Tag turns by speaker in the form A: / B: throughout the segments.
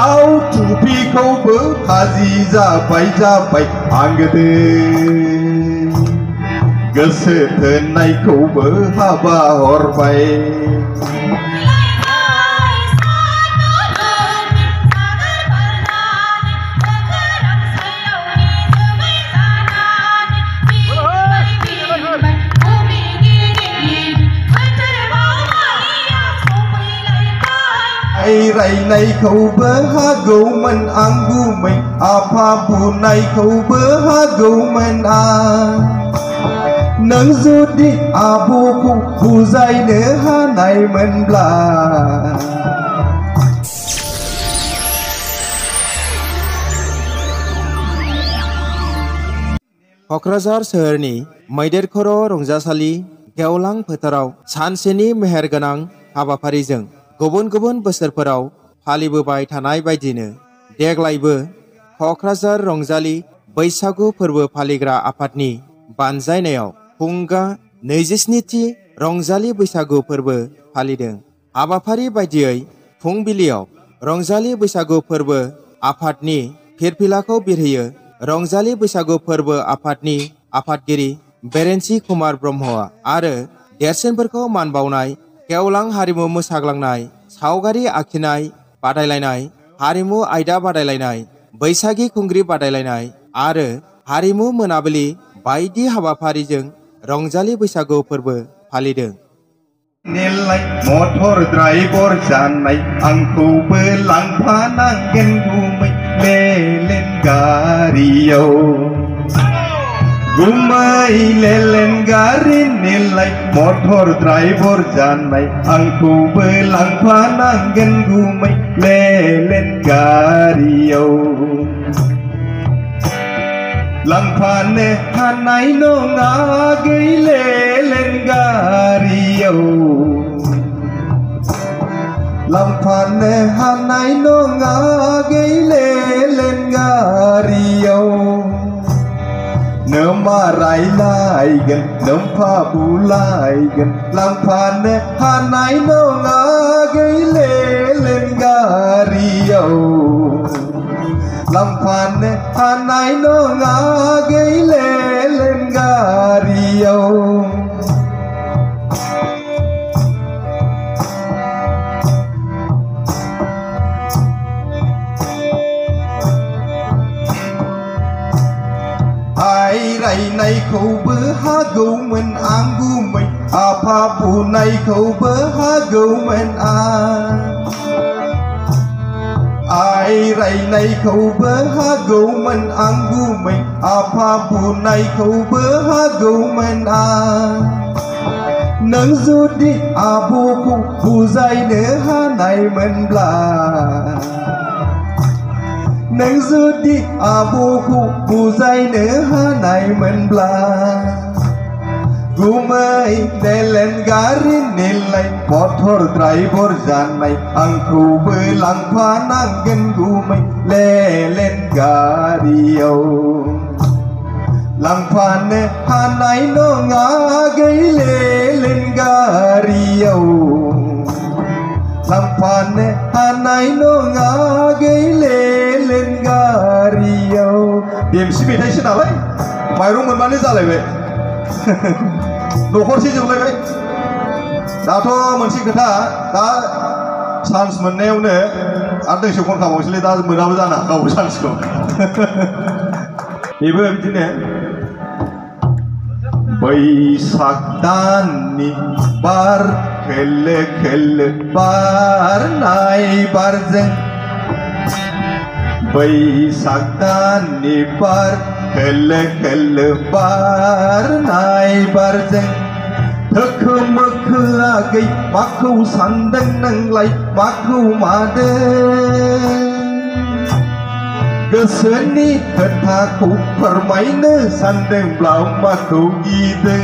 A: दाउ टुपिखौबो खाजि जाबाय आं गोदो गोसो थोननायखौबो हाबा हरबाय रायनायखौबो हागौमोन आं गुमै आफा बुनायखौबो हागौमोन आं नों जुदि आब'खौ बुजायनो हानायमोनब्ला
B: क'क्राझार सोहोरनि मैदेर खर' रंजासालि गेवलां फोथाराव सानसेनि मेहेरगोनां हाबाफारिजों गुबुन गुबुन बोसोरफोराव फालिबोबाय थानाय बायदिनो देग्लायबो क'क्राझार रंजालि बैसागु फोरबो फालिग्रा आफादनि बानजायनायाव फुंगा 27थि रंजालि बैसागु फोरबो फालिदों। हाबाफारि बायदियै फुंबिलियाव रंजालि बैसागु फोरबो आफादनि फिरफिलाखौ बिरहोयो रंजालि बैसागु फोरबो आफादनि आफादगिरि बेरेन्सि कुमार ब्रह्मआ आरो देरसिनफोरखौ मान बावनाय गेवलां हारिमु मोसाग्लांनाय सावगारि आखिनाय बादायलायनाय हारिमु आयदा बादायलायनाय बैसागि खुंग्रि बादायलायनाय आरो हारिमु मोनाबिलि बायदि हाबाफारिजों रंजालि बैसागु फोरबो फालिदों।
A: नेलाय मटर ड्राइवर जानाय आंखौबो लांफानांगोन गुमै लेलेन गारियाव गुमै लेलेन गारि नेलाय मटर ड्राइवर जानाय आंखौबो लांफानांगोन गुमै लेलेन गारियाव लांफानो हानाय नङा गैलेलेन गारियाव लांफानो हानाय नङा गैलेलेन गारियाव नोमा रायलायगोन नोमफा बुलायगोन लांफानो हानाय नङा गैलेलेन गारियाव लांफानो हानाय नङा गैलेलेन गारियाव रायनायखौबो हागौमोन आं गुमै आफा बुनायखौबो हागौमोन आं रायनायखौबो हागौमोन आं गुमै आफा बुनायखौबो हागौमोन आं नों जुदि आब'खौ बुजायनो हानायमोनब्ला नों जुदि आब'खौ बुजायनो हानायमोनब्ला गुमै लेलेन गारि नेलाय मटर ड्राइवर जानाय आंखौबो लांफानांगोन गुमै लेलेन गारियाव लांफानो हानाय नङा गैलेलेन गारियाव लांफानो हानाय नङा गैलेलेन गारियाव देमसि मेथाइसो नालाय माइरं मोनबानो जालायबाय न'खरसे जोबलायबाय। दाथ' मोनसे खोथा दा चान्स मोननायावनो आरो दोंसे खनखाबावसैलै दा मोनाबो जानो हागौ चान्सखौ बेबो बिदिनो बैसाग दाननि बार खोलो खोलो बारनाय बारजों बैसाग दाननि बार खोलो खोलो बारनाय बारजों थोखो मोखो आगै माखौ सानदों नोंलाय माखौ मादों गोसोनि खोथाखौ फोरमायनो सानदोंब्ला माखौ गिदों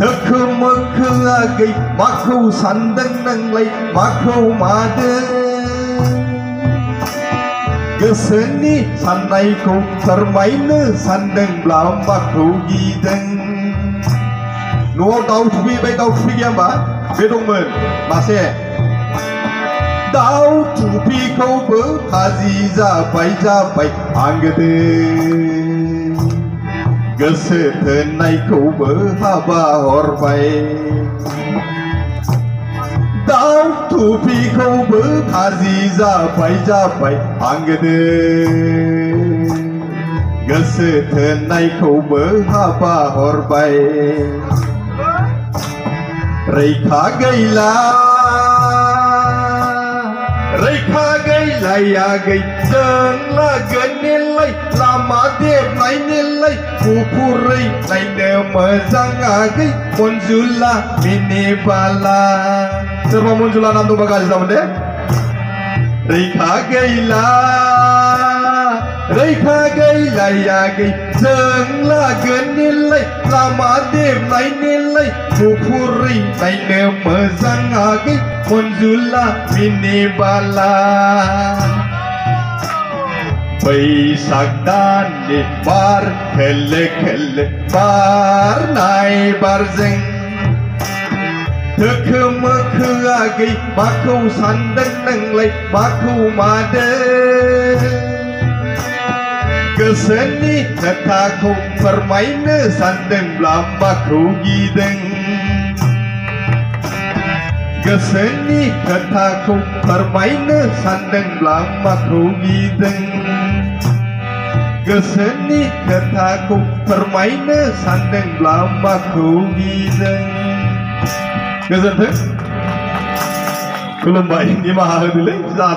A: थोखो मोखो आगै माखौ सानदों नोंलाय माखौ मादों गोसोनि साननायखौ फोरमायनो सानदोंब्ला माखौ गिदों। न'आव दाउ थुफैबाय दाउ थुफै गैया होमबा बे दंमोन मासे दाउ थुफिखौबो खाजि जाबाय जाबाय आं गोदो गोसो थोननायखौबो हाबा हरबाय दाउ थुफिखौबो खाजि जाबाय जाबाय आं गोदो गोसो थोननायखौबो हाबा हरबाय रैखा गैला गैलायागै जोंलागोन नेलाय लामा देरनाय नेलाय गुफुरै नायनो मोजाङागै मनजुला मिनिबाला सोरबा मनजुला नाम दंबा गाज्रि जागोन दे रैखा गैलायागै जोंलागोन नेलाय लामा देरनाय नेलाय गुफुरै नायनो मोजाङागै मनजुला मिनिबाला बैसाग दाननि बार खोलो खोलो बारनाय बारजों दोखो मोखोआगै माखौ सानदों नोंलाय माखौ मादों गोसोनि खोथाखौ फोरमायनो सानदोंब्ला माखौ गिदों गोसोनि खोथाखौ फोरमायनो सानदोंब्ला माखौ गिदों गोसोनि खोथाखौ फोरमायनो सानदोंब्ला माखौ गिदों गोजोन्थों खुलुमबाय निमाहा होदोलै जा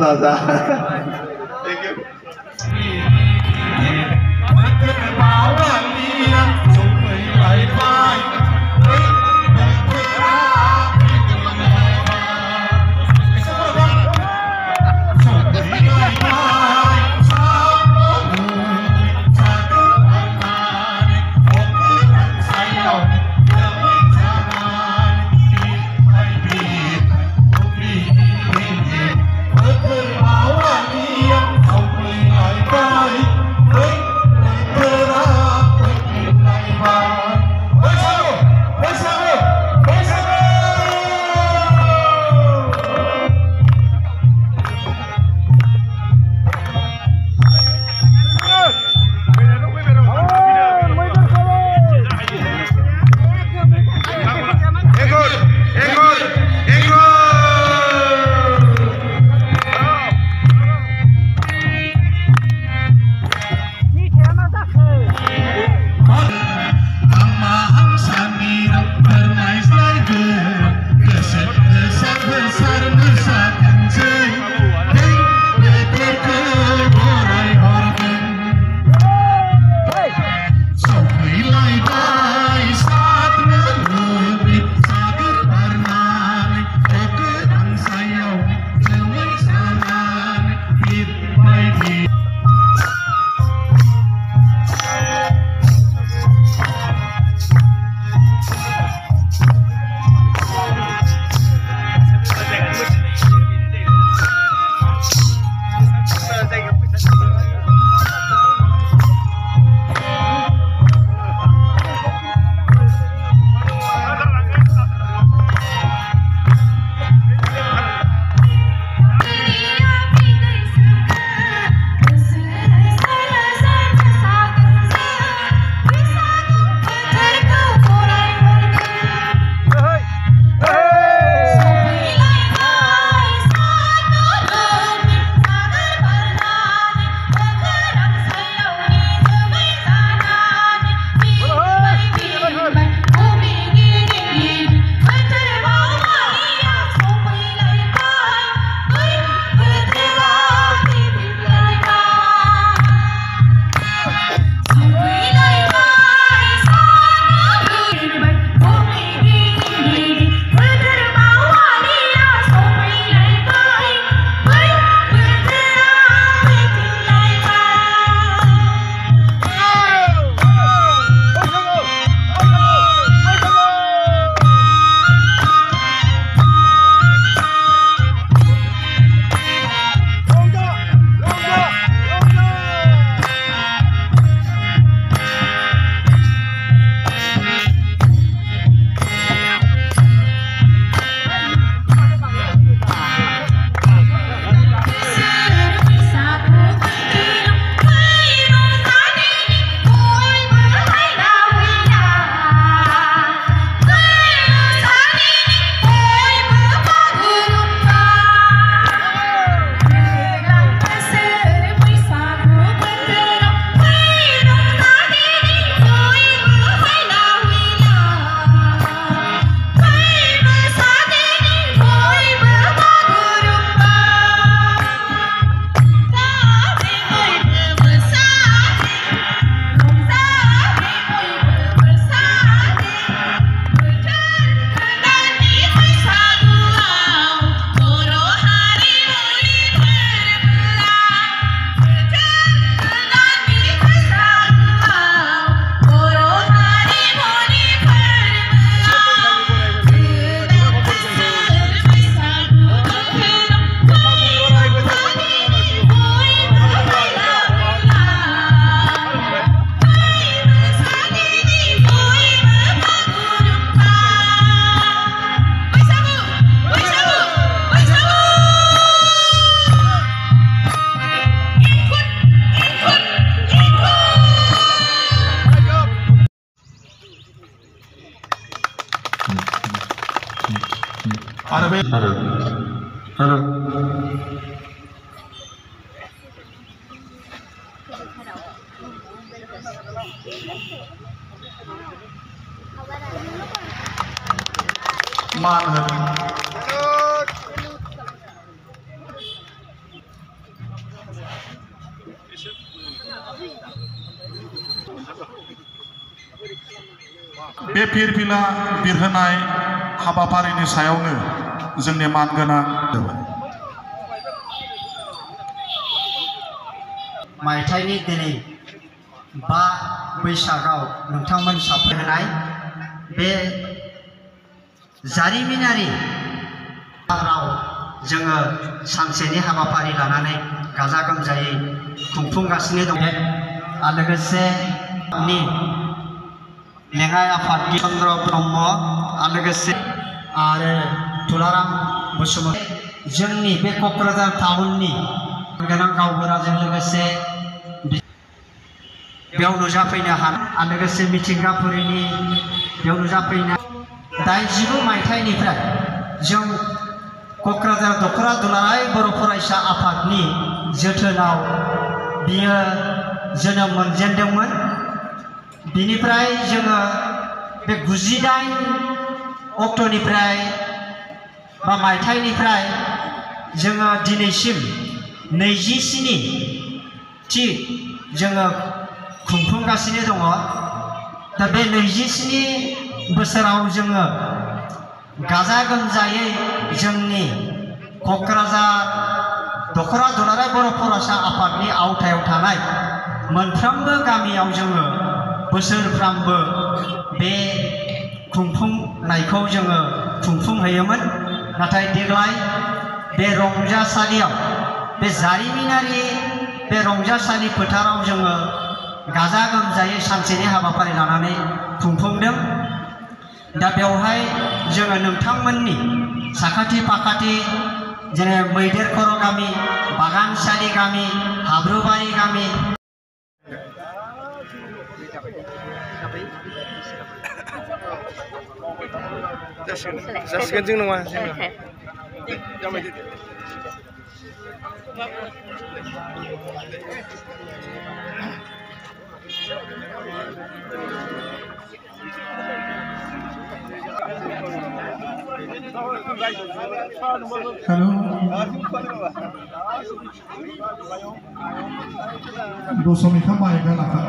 C: हिसाबै मान होदों बे फिरफिला बिरहोनाय हाबाफारिनि सायावनो जोंनि मानगोनां
D: मायथाइनि दिनै 5 बैसागाव नोंथांमोन साफायनाय बे जारिमिनारि राव जोङो सानसेनि हाबाफारि लानानै गाजा गोमजायै खुंफुंगासिनो दं आरो लोगोसे लेङाइ आफादगिरि चन्द्र ब्रह्म आरो लोगोसे तुलाराम बसुमतारी जोंनि बे क'क्राझार टाउननि गोनां गावबुराजों लोगोसे बेयाव नुजाफैनो हानाय आरो लोगोसे मिथिंगाफोरनि बेयाव नुजाफैनाय 89 मायथाइनिफ्राय जों क'क्राझार दख'रा दुलाराय बर' फरायसा आफादनि जोथोनाव बियो जोनोम मोनजेनदोंमोन बिनिफ्राय जोङो बे 98 अक्ट'निफ्राय बा मायथाइनिफ्राय जोङो दिनैसिम 27 थि जोङो खुंफुंगासिनो दङ दा बे 27 बोसोराव जोङो गाजा गोमजायै जोंनि क'क्राझार दख'रा दुलाराय बर' फरायसा आफादनि आवथायाव थानाय मोनफ्रोमबो गामियाव जोङो बोसोरफ्रामबो बे खुंफुंनायखौ जोङो खुंफुंहैयोमोन नाथाय देग्लाय बे रंजासालियाव बे जारिमिनारि बे रंजासालि फोथाराव जोङो गाजा गोमजायै सानसेनि हाबाफारि लानानै खुंफुंदों दा बेवहाय जोङो नोंथांमोननि साखाथि फाखाथि जेरै मैदेर खर' गामि बागानसालि गामि हाब्रुबारि गामि
E: जासिगोन जों नङा
C: हेलो दशमिका माइका लाखा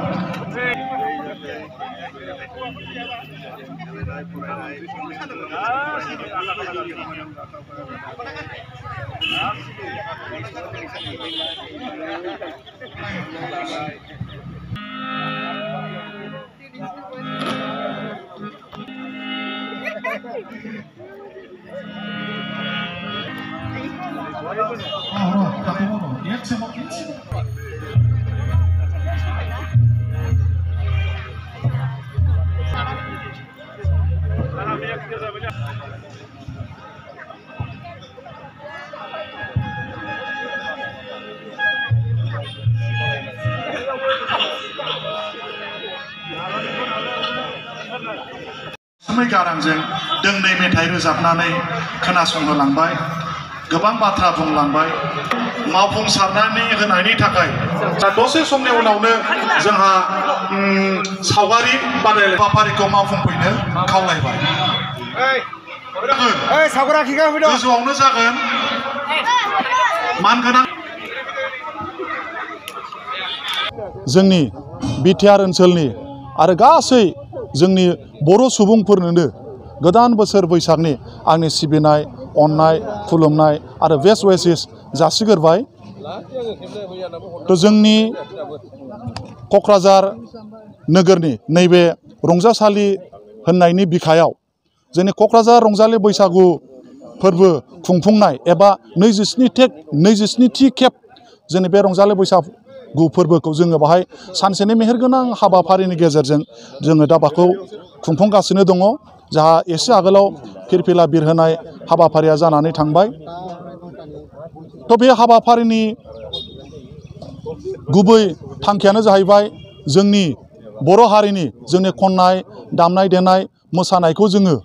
C: गारांजों दोंनै मेथाइ रोजाबनानै खोनासंहोलांबाय गोबां बाथ्रा बुंलांबाय मावफुंसारनानै होनायनि थाखाय दसे समनि उनावनो जोंहा सावगारि बादायलायनाय हाबाफारिखौ मावफुंफैनो खावलायबाय गोजौआवनो जागोन मानगोनां जोंनि बिटिआर ओनसोलनि आरो गासै जोंनि बर' सुबुंफोरनो गोदान बोसोर बैसागनि आंनि सिबिनाय अननाय खुलुमनाय आरो बेस्ट विशेस जासिगोरबाय जोंनि क'क्राझार नोगोरनि नैबे रंजासालि होननायनि बिखायाव जोंनि क'क्राझार रंजालि बैसागु फोरबो खुंफुंनाय एबा 27थि खेब जोंनि बे रंजालि बैसागु फोरबोखौ जोङो बाहाय सानसेनि मेहेरगोनां हाबाफारिनि गेजेरजों जोङो दा बाखौ खुंफुंगासिनो दङ जाहा एसे आगोलाव फिरफिला बिरहोनाय हाबाफारिया जानानै थांबाय बे हाबाफारिनि गुबै थांखियानो जाहैबाय जोंनि बर' हारिनि जोंनि खननाय दामनाय देनाय मोसानायखौ जोङो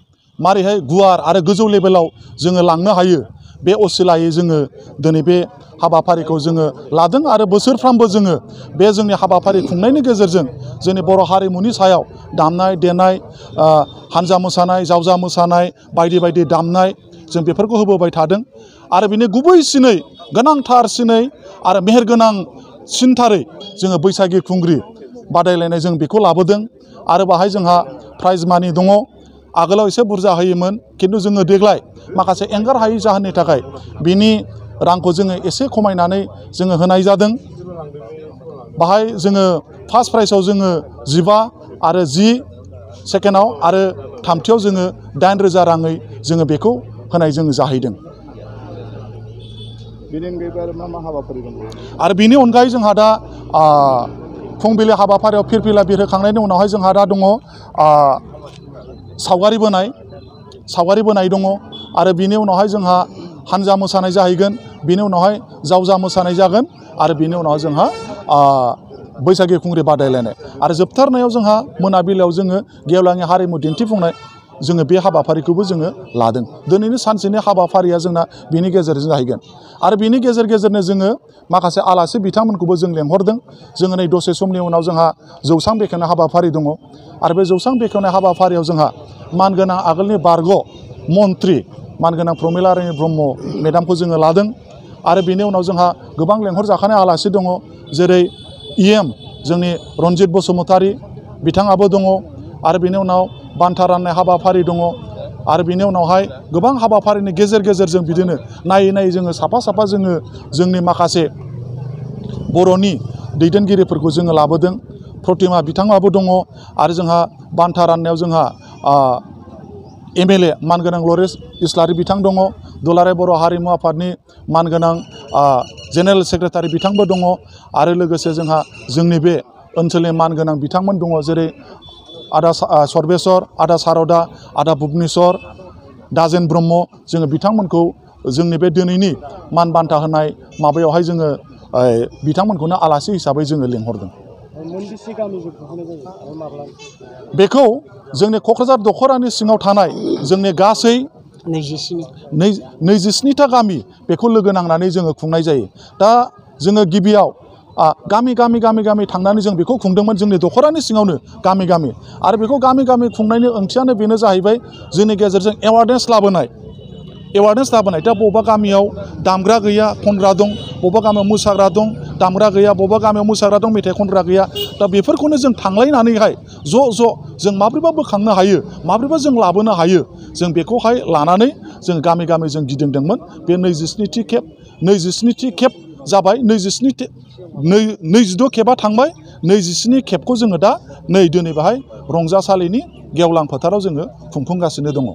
C: मारैहाय गुवार आरो गोजौ लेभेलाव जोङो लांनो हायो बे असिलायै जोङो दिनै बे हाबाफारिखौ जोङो लादों आरो बोसोरफ्रामबो जोङो बे जोंनि हाबाफारि खुंनायनि गेजेरजों जोंनि बर' हारिमुनि सायाव दामनाय देनाय हानजा मोसानाय जावजा मोसानाय बायदि बायदि दामनाय जों बेफोरखौ होबोबाय थादों आरो बिनि गुबैसिनै गोनांथारसिनै आरो मेहेरगोनांसिनथारै जोङो बैसागि खुंग्रि बादायलायनाय जों बेखौ लाबोदों आरो बाहाय जोंहा प्राइज मानि दङ आगोलाव एसे बुरजा होयोमोन खिन्थु जोङो देग्लाय माखासे एंगार हायै जाहोननि थाखाय बिनि रांखौ जोङो एसे खमायनानै जोङो होनाय जादों बाहाय जोङो फार्स्ट प्राइजआव जोङो 15 आरो 10 सेकेन्डआव आरो थामथियाव जोङो 8,000 राङै जोङो बेखौ होनाय जोङो जाहैदों आरो बेनि अनगायै जोंहा दा फुंबिलि हाबाफारियाव फिरफिला बिरहोखांनायनि उनावहाय जोंहा दा दङ सावगारि बोनाय दङ आरो बिनि उनावहाय जोंहा हानजा मोसानाय जाहैगोन बिनि उनावहाय जावजा मोसानाय जागोन आरो बिनि उनावहाय जोंहा बैसागि खुंग्रि बादायलायनाय आरो जोबथारनायाव जोंहा मोनाबिलियाव जोङो गेवलांनि हारिमु दिन्थिफुंनाय जोङो बे हाबाफारिखौबो जोङो लादों दिनैनि सानसेनि हाबाफारिया जोंना बिनि गेजेरजों जाहैगोन आरो बिनि गेजेरनो जोङो माखासे आलासि बिथांमोनखौबो जों लेंहरदों जोङो नै दसे समनि उनाव जोंहा जौसां बेखेवनाय हाबाफारि दङ आरो बे जौसां बेखेवनाय हाबाफारियाव जोंहा मानगोनां आगोलनि बारग' मन्त्रि मानगोनां प्रमिला रानी ब्रह्म मेडामखौ जोङो लादों आरो बिनि उनाव जोंहा गोबां लेंहरजाखानाय आलासि दङ जेरै EM जोंनि रन्जित बसुमतारी बिथाङाबो दङ आरो बिनि उनाव बान्था राननाय हाबाफारि दङ आरो बिनि उनावहाय गोबां हाबाफारिनि गेजेरजों बिदिनो नायै जोङो साफा जोङो जोंनि माखासे बर'नि दैदेनगिरिफोरखौ जोङो लाबोदों प्रतिमा बिथाङाबो दङ आरो जोंहा बान्था राननायाव जोंहा MLA मानगोनां लरेन्स इस्लारि बिथां दङ दुलाराय बर' हारिमु आफादनि मानगोनां जेनेरेल सेक्रेटारि बिथांबो दङ आरो लोगोसे जोंहा जोंनि बे ओनसोलनि मानगोनां बिथांमोन दङ जेरै आदा सर्बेश्वर आदा सारदा आदा भुबनेश्वर दाजेन ब्रह्म जोङो बिथांमोनखौ जोंनि बे दिनैनि मान बान्था होनाय माबायावहाय जोङो बिथांमोनखौनो आलासि हिसाबै जोङो लिंहरदों बेखौ जोंनि क'क्राझार दख'रानि सिङाव थानाय जोंनि गासै 27था गामि बेखौ लोगो नांनानै जोङो खुंनाय जायो दा जोङो गिबियाव गामि थांनानै जों बेखौ खुंदोंमोन जोंनि दख'रानि सिङावनो गामि आरो बेखौ गामि खुंनायनि ओंथियानो बेनो जाहैबाय जोंनि गेजेरजों एवारनेस लाबोनाय दा बबेबा गामियाव दामग्रा गैया खनग्रा दं बबेबा गामियाव मोसाग्रा दं दामग्रा गैया बबेबा गामियाव मोसाग्रा दं मेथाइ खनग्रा गैया दा बेफोरखौनो जों थांलायनानैहाय ज' जों माब्रैबा बोखांनो हायो माब्रैबा जों लाबोनो हायो जों बेखौहाय लानानै जों गामि जों गिदिंदोंमोन बे 27थि खेब जाबाय 22 खेबा थांबाय 27 खेबखौ जोङो दा दिनै बाहाय रंजासालिनि गेवलां फोथाराव जोङो खुंफुंगासिनो दङ